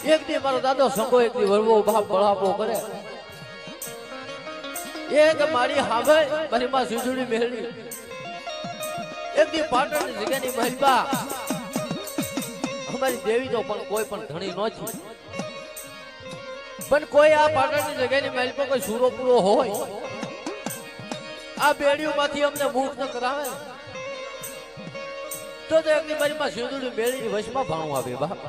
એક દી મારો દાદો સંગો એક દી વરવો બાપ બળાપો કરે એક મારી હાભળ મારી માં સુજુડી મેળવી એક દી પાટણની જગ્યાની મહિબા અમારી દેવી તો પણ કોઈ પણ ધણી નહોતી પણ કોઈ આ પાટણની જગ્યાની મહિબા કોઈ સુરો પૂરો હોય આ બેડીઓમાંથી અમને મુક્ત કરાવે તો એક દી મારી માં સુજુડી મેળવી વશમાં ભાણું આવે બાપ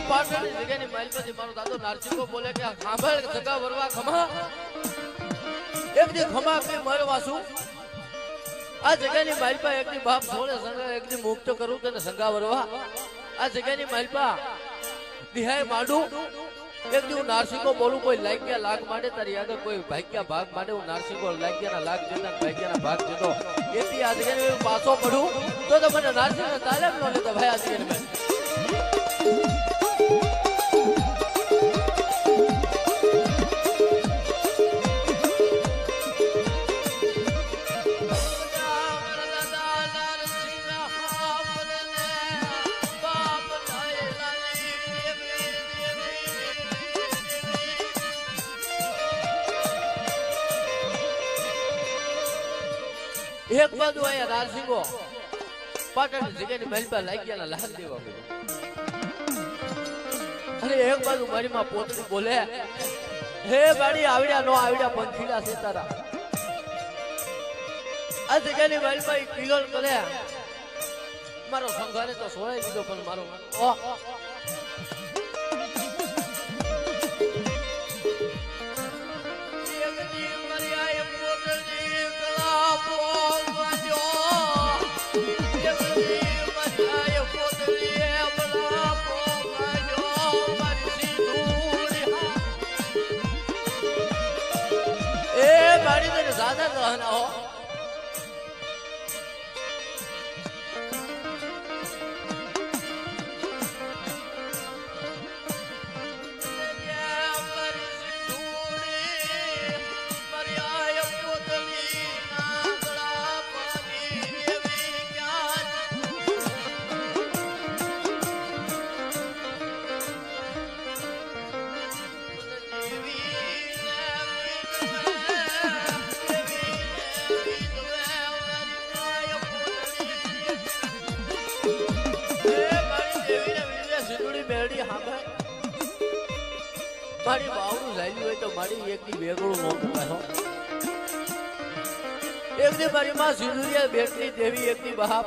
પાટણની જગ્યાની માલપતિ મારો દાદો નારસિંગો બોલે કે સાંભળ સગા વરવા ખમા એક દી ખમા કે મરવાસુ આ જગ્યાની માલપા એક દી બાપ છોડે સંગા એક દી મુક્ત કરું તને સંગા વરવા આ જગ્યાની માલપા બિહાય માંડું એક દી હું નારસિંગો બોલું કોઈ લાગ્યા લાગ માટે તારી આગળ કોઈ ભાગ્યા ભાગ માટે હું નારસિંગો લાગ્યાના લાગ દેતા ભાગ્યાના ભાગ દેતો એથી આ જગ્યાની પાછો પડું તો મને નારસિંગ તાલેમ નો લેતો ભાઈ આ જગ્યાની એક બાજુ અહીંયા નારસિંગો પાટણ જગ્યાની મહેલપા લાગ્યાના લાગ દેવા અને એક બાજુ મારી માં પોતરી બોલે હે બાડી આવડ્યા નો આવડ્યા પંખીડા છે તારા આ જગ્યાની મહેલપા કિલોલ કરે મારો સંઘારે તો સોળાઈ દીધો પણ મારો ज्यादा रहना हो મારી બાવડું લાવી હોય તો મારી એક ની બેગડું મોટું કહો એક ની મારી માં સિંદુરિયા બેટની દેવી એક ની બહાપ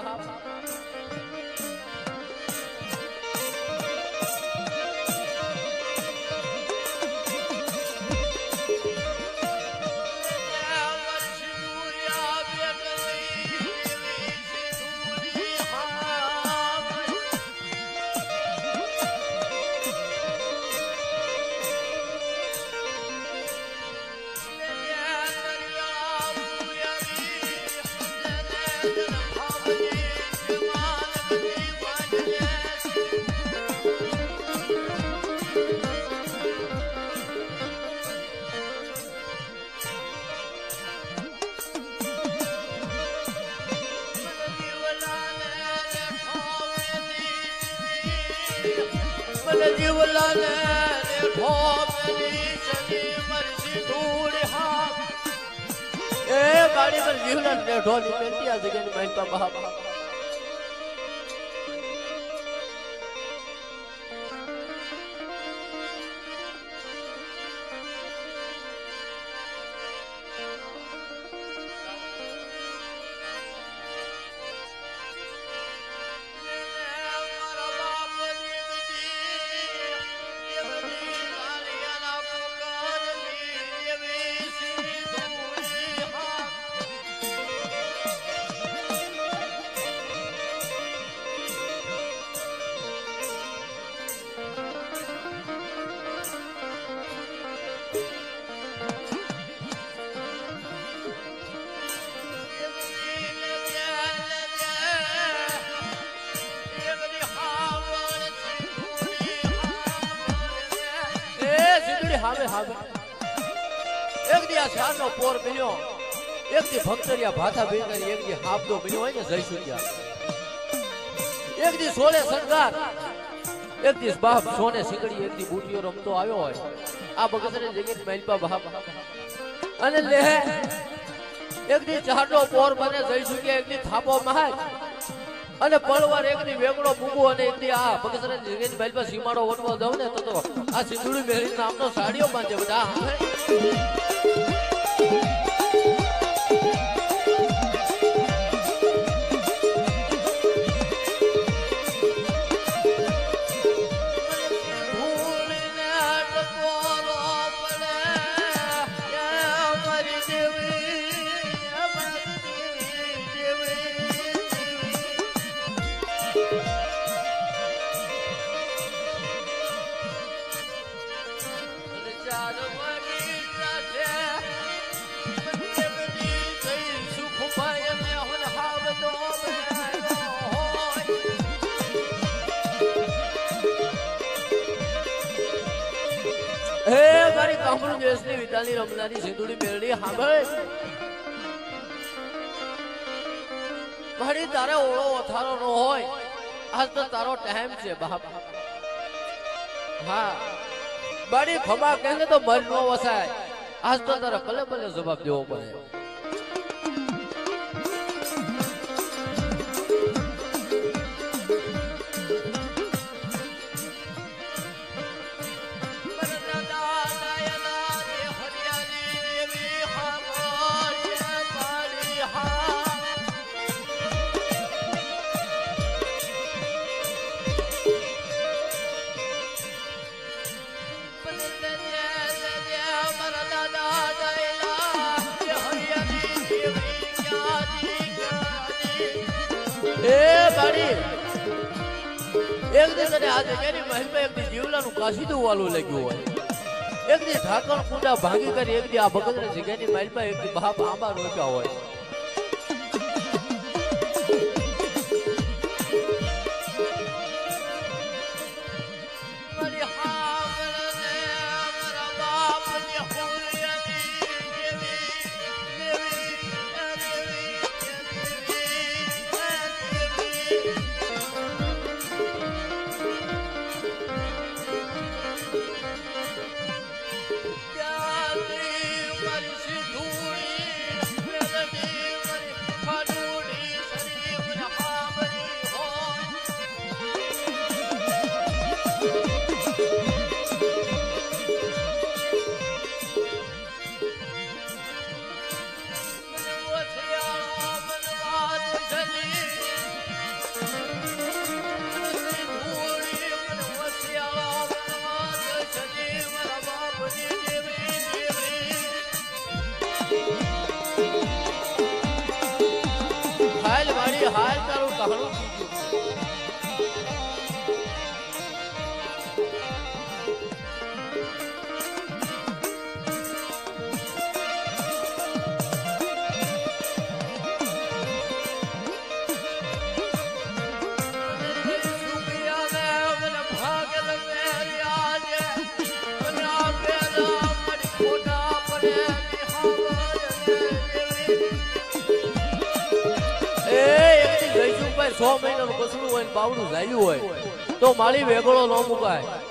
गाड़ी पर जीवना ढोली पेंटी आ जगह माइन पा बहा દી હાવે હાવે એક દી આ શારનો પોર મળ્યો એક દી ભક્તરિયા ભાથા ભેગા એક દી હાબદો મળ્યો હોય ને જઈશું ત્યાં એક દી સોલે સરદાર એક દી બાપ સોને સિંગડી એક દી બુટીઓ રમતો આવ્યો હોય આ બગસરે જગ્યાએ મહેલપા બાપ અને લે એક દી ચારનો પોર બને જઈશું કે એક દી થાપો મહાજ અને પળવાર એક દી વેગડો મૂગો અને એક દી આ બગસરે જગ્યાએ મહેલપા સીમાડો વટવો દઉં ને તો આ સિંધુડી મેળી નામનો સાડીઓ બાંધે બધા હે મારી કામરૂ દેશની વિતાની રમનારી સિંધુડી મેરડી સાંભળ મારી તારે ઓળો ઓથારો નો હોય આજ તો તારો ટાઈમ છે બાપ હા બાડી ખમા કહે તો મર નો વસાય આજ તો તારે ભલે ભલે જવાબ દેવો પડે એક દી તને આ જગ્યાની મહેલમાં એક દી જીવલાનું કાશીદું વાલું લાગ્યું હોય એક દી ઢાકણ કુંડા ભાંગી કરી એક દી આ ભગતની જગ્યાની મહેલમાં એક દી બાપ આંબા રોક્યા હોય હાલ તારું કહાણું સો મહિનાનું કસડું હોય બાવડું ઝાલ્યું હોય તો માળી વેગળો ન મુકાય